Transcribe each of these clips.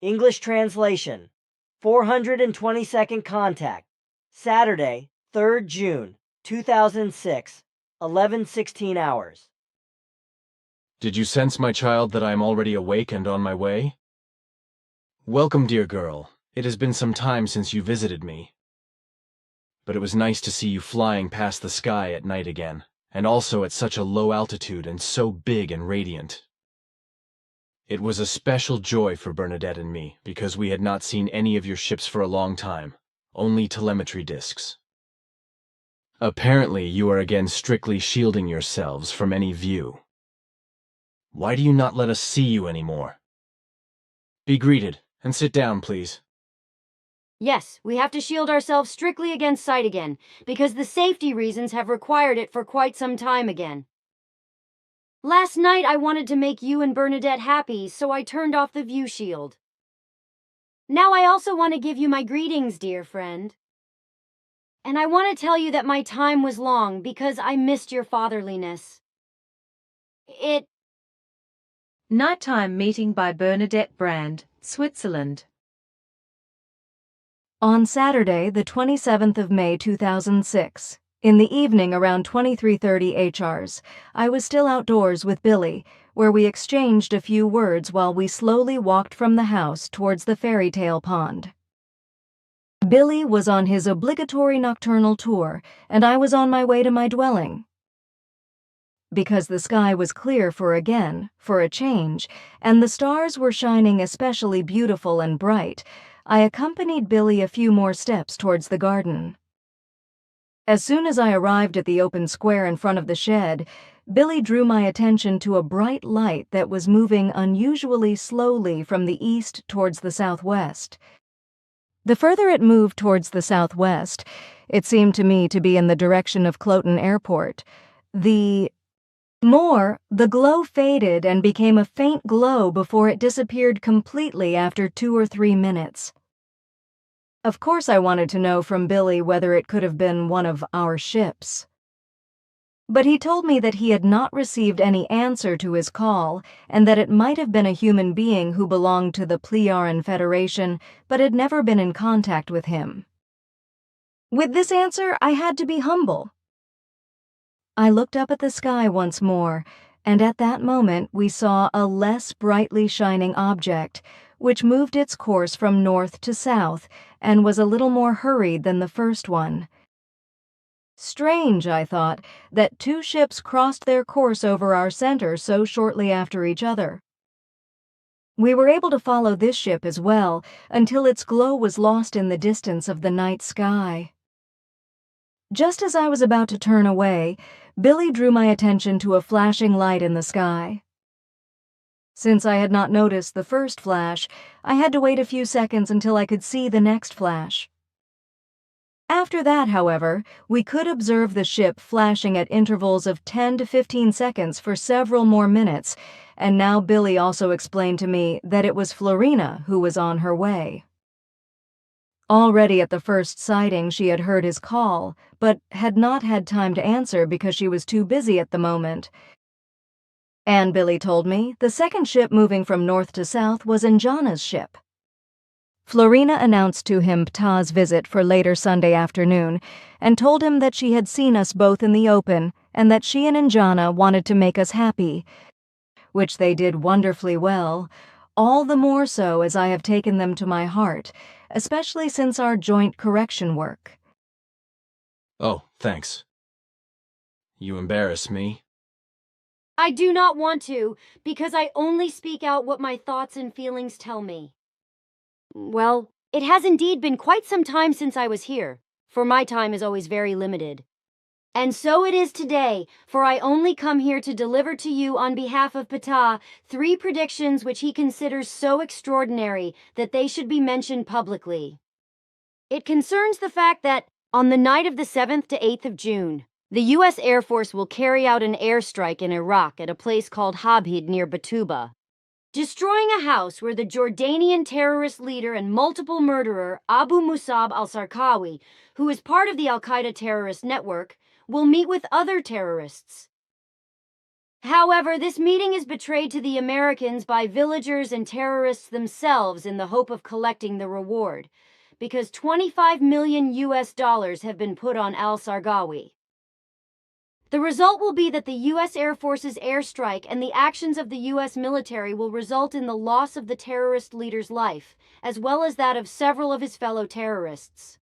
English translation. 422nd contact. Saturday, 3rd June, 2006, 11:16 hours. Did you sense, my child, that I am already awake and on my way? Welcome, dear girl. It has been some time since you visited me. But it was nice to see you flying past the sky at night again, and also at such a low altitude and so big and radiant. It was a special joy for Bernadette and me, because we had not seen any of your ships for a long time, only telemetry discs. Apparently, you are again strictly shielding yourselves from any view. Why do you not let us see you anymore? Be greeted, and sit down, please. Yes, we have to shield ourselves strictly against sight again, because the safety reasons have required it for quite some time again. Last night I wanted to make you and Bernadette happy, so I turned off the view shield. Now I also want to give you my greetings, dear friend. And I want to tell you that my time was long because I missed your fatherliness. Nighttime meeting by Bernadette Brand, Switzerland. On Saturday, the 27th of May 2006, in the evening around 23:30 HRs, I was still outdoors with Billy, where we exchanged a few words while we slowly walked from the house towards the fairy tale pond. Billy was on his obligatory nocturnal tour, and I was on my way to my dwelling. Because the sky was clear for a change, and the stars were shining especially beautiful and bright, I accompanied Billy a few more steps towards the garden. As soon as I arrived at the open square in front of the shed, Billy drew my attention to a bright light that was moving unusually slowly from the east towards the southwest. The further it moved towards the southwest, it seemed to me to be in the direction of Cloton Airport. The glow faded and became a faint glow before it disappeared completely after 2 or 3 minutes. Of course, I wanted to know from Billy whether it could have been one of our ships. But he told me that he had not received any answer to his call and that it might have been a human being who belonged to the Plejaran Federation but had never been in contact with him. With this answer, I had to be humble. I looked up at the sky once more, and at that moment we saw a less brightly shining object, which moved its course from north to south and was a little more hurried than the first one. Strange, I thought, that 2 ships crossed their course over our center so shortly after each other. We were able to follow this ship as well until its glow was lost in the distance of the night sky. Just as I was about to turn away, Billy drew my attention to a flashing light in the sky. Since I had not noticed the first flash, I had to wait a few seconds until I could see the next flash. After that, however, we could observe the ship flashing at intervals of 10 to 15 seconds for several more minutes, and now Billy also explained to me that it was Florina who was on her way. Already at the first sighting she had heard his call, but had not had time to answer because she was too busy at the moment. And Billy told me the second ship moving from north to south was Njana's ship. Florina announced to him Ptah's visit for later Sunday afternoon and told him that she had seen us both in the open and that she and Njana wanted to make us happy, which they did wonderfully well, all the more so as I have taken them to my heart, especially since our joint correction work. Oh, thanks. You embarrass me. I do not want to, because I only speak out what my thoughts and feelings tell me. Well, it has indeed been quite some time since I was here, for my time is always very limited. And so it is today, for I only come here to deliver to you on behalf of Ptah 3 predictions which he considers so extraordinary that they should be mentioned publicly. It concerns the fact that, on the night of the 7th to 8th of June, the U.S. Air Force will carry out an airstrike in Iraq at a place called Habhid near Batuba, destroying a house where the Jordanian terrorist leader and multiple murderer Abu Musab al-Sarkawi, who is part of the al-Qaeda terrorist network, will meet with other terrorists. However, this meeting is betrayed to the Americans by villagers and terrorists themselves in the hope of collecting the reward, because $25 million have been put on al-Sargawi. The result will be that the U.S. Air Force's airstrike and the actions of the U.S. military will result in the loss of the terrorist leader's life, as well as that of several of his fellow terrorists.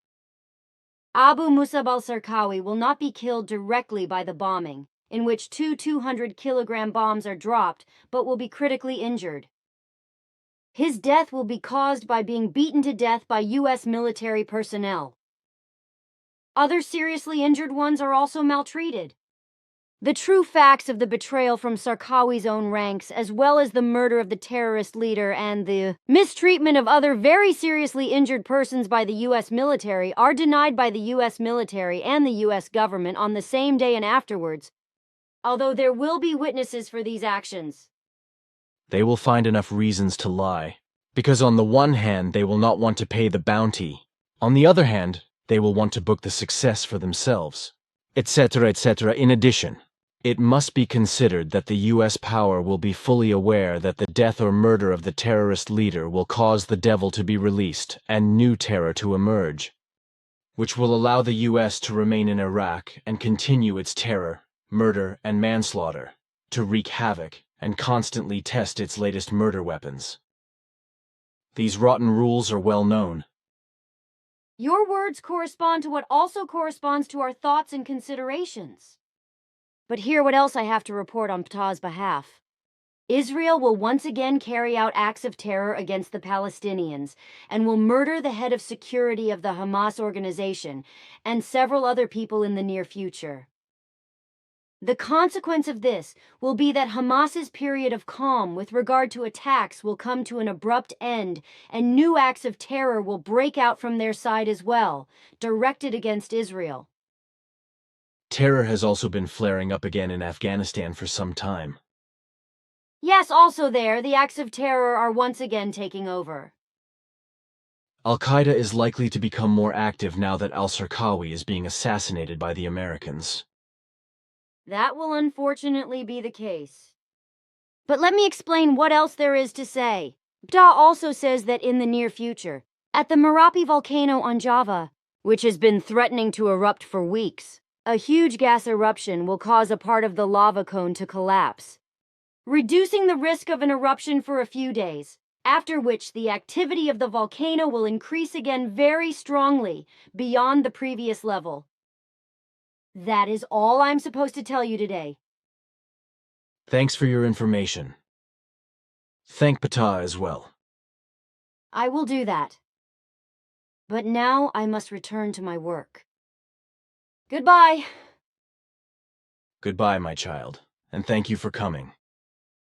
Abu Musab al-Sarkawi will not be killed directly by the bombing, in which two 200-kilogram bombs are dropped, but will be critically injured. His death will be caused by being beaten to death by U.S. military personnel. Other seriously injured ones are also maltreated. The true facts of the betrayal from Sarkawi's own ranks, as well as the murder of the terrorist leader and the mistreatment of other very seriously injured persons by the U.S. military, are denied by the U.S. military and the U.S. government on the same day and afterwards, although there will be witnesses for these actions. They will find enough reasons to lie, because on the one hand they will not want to pay the bounty, on the other hand they will want to book the success for themselves, etc., etc. In addition, it must be considered that the U.S. power will be fully aware that the death or murder of the terrorist leader will cause the devil to be released and new terror to emerge, which will allow the U.S. to remain in Iraq and continue its terror, murder, and manslaughter, to wreak havoc and constantly test its latest murder weapons. These rotten rules are well known. Your words correspond to what also corresponds to our thoughts and considerations. But hear what else I have to report on Ptah's behalf. Israel will once again carry out acts of terror against the Palestinians and will murder the head of security of the Hamas organization and several other people in the near future. The consequence of this will be that Hamas's period of calm with regard to attacks will come to an abrupt end, and new acts of terror will break out from their side as well, directed against Israel. Terror has also been flaring up again in Afghanistan for some time. Yes, also there, the acts of terror are once again taking over. Al-Qaeda is likely to become more active now that al-Sarkawi is being assassinated by the Americans. That will unfortunately be the case. But let me explain what else there is to say. Ptah also says that in the near future, at the Merapi volcano on Java, which has been threatening to erupt for weeks, a huge gas eruption will cause a part of the lava cone to collapse, reducing the risk of an eruption for a few days, after which the activity of the volcano will increase again very strongly beyond the previous level. That is all I'm supposed to tell you today. Thanks for your information. Thank Ptah as well. I will do that. But now I must return to my work. Goodbye. Goodbye, my child, and thank you for coming.